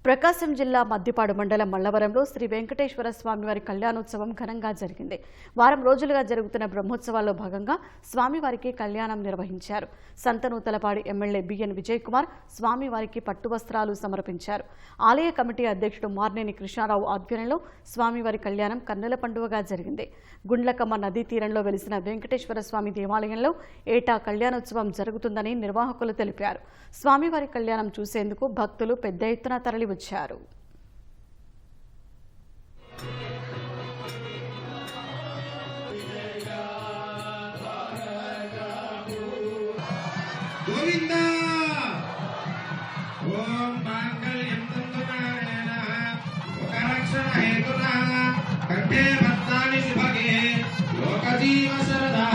ప్రకాశం జిల్లా మద్దిపాడు మండలం మల్లవరంలో శ్రీ వెంకటేశ్వర స్వామివారి కళ్యాణోత్సవం ఘనంగా జరిగింది. వారం రోజులుగా జరుగుతున్న బ్రహ్మోత్సవాల్లో భాగంగా స్వామివారికి కళ్యాణం నిర్వహించారు. సంతనూతలపాడి ఎమ్మెల్యే బిఎన్ విజయ్ కుమార్ స్వామివారికి పట్టు వస్త్రాలు సమర్పించారు. ఆలయ కమిటీ అధ్యక్షుడు మార్నేని కృష్ణారావు ఆధ్వర్యంలో స్వామివారి కళ్యాణం కన్నుల పండుగగా జరిగింది. గుండ్లకమ్మ నదీ తీరంలో వెలిసిన వెంకటేశ్వర స్వామి దేవాలయంలో ఏటా కళ్యాణోత్సవం జరుగుతుందని నిర్వాహకులు తెలిపారు. స్వామివారి కళ్యాణం చూసేందుకు భక్తులు పెద్ద ఎత్తున తరలివచ్చారు. కంఠే భక్తాని శుభగే లోకజీవ శరదా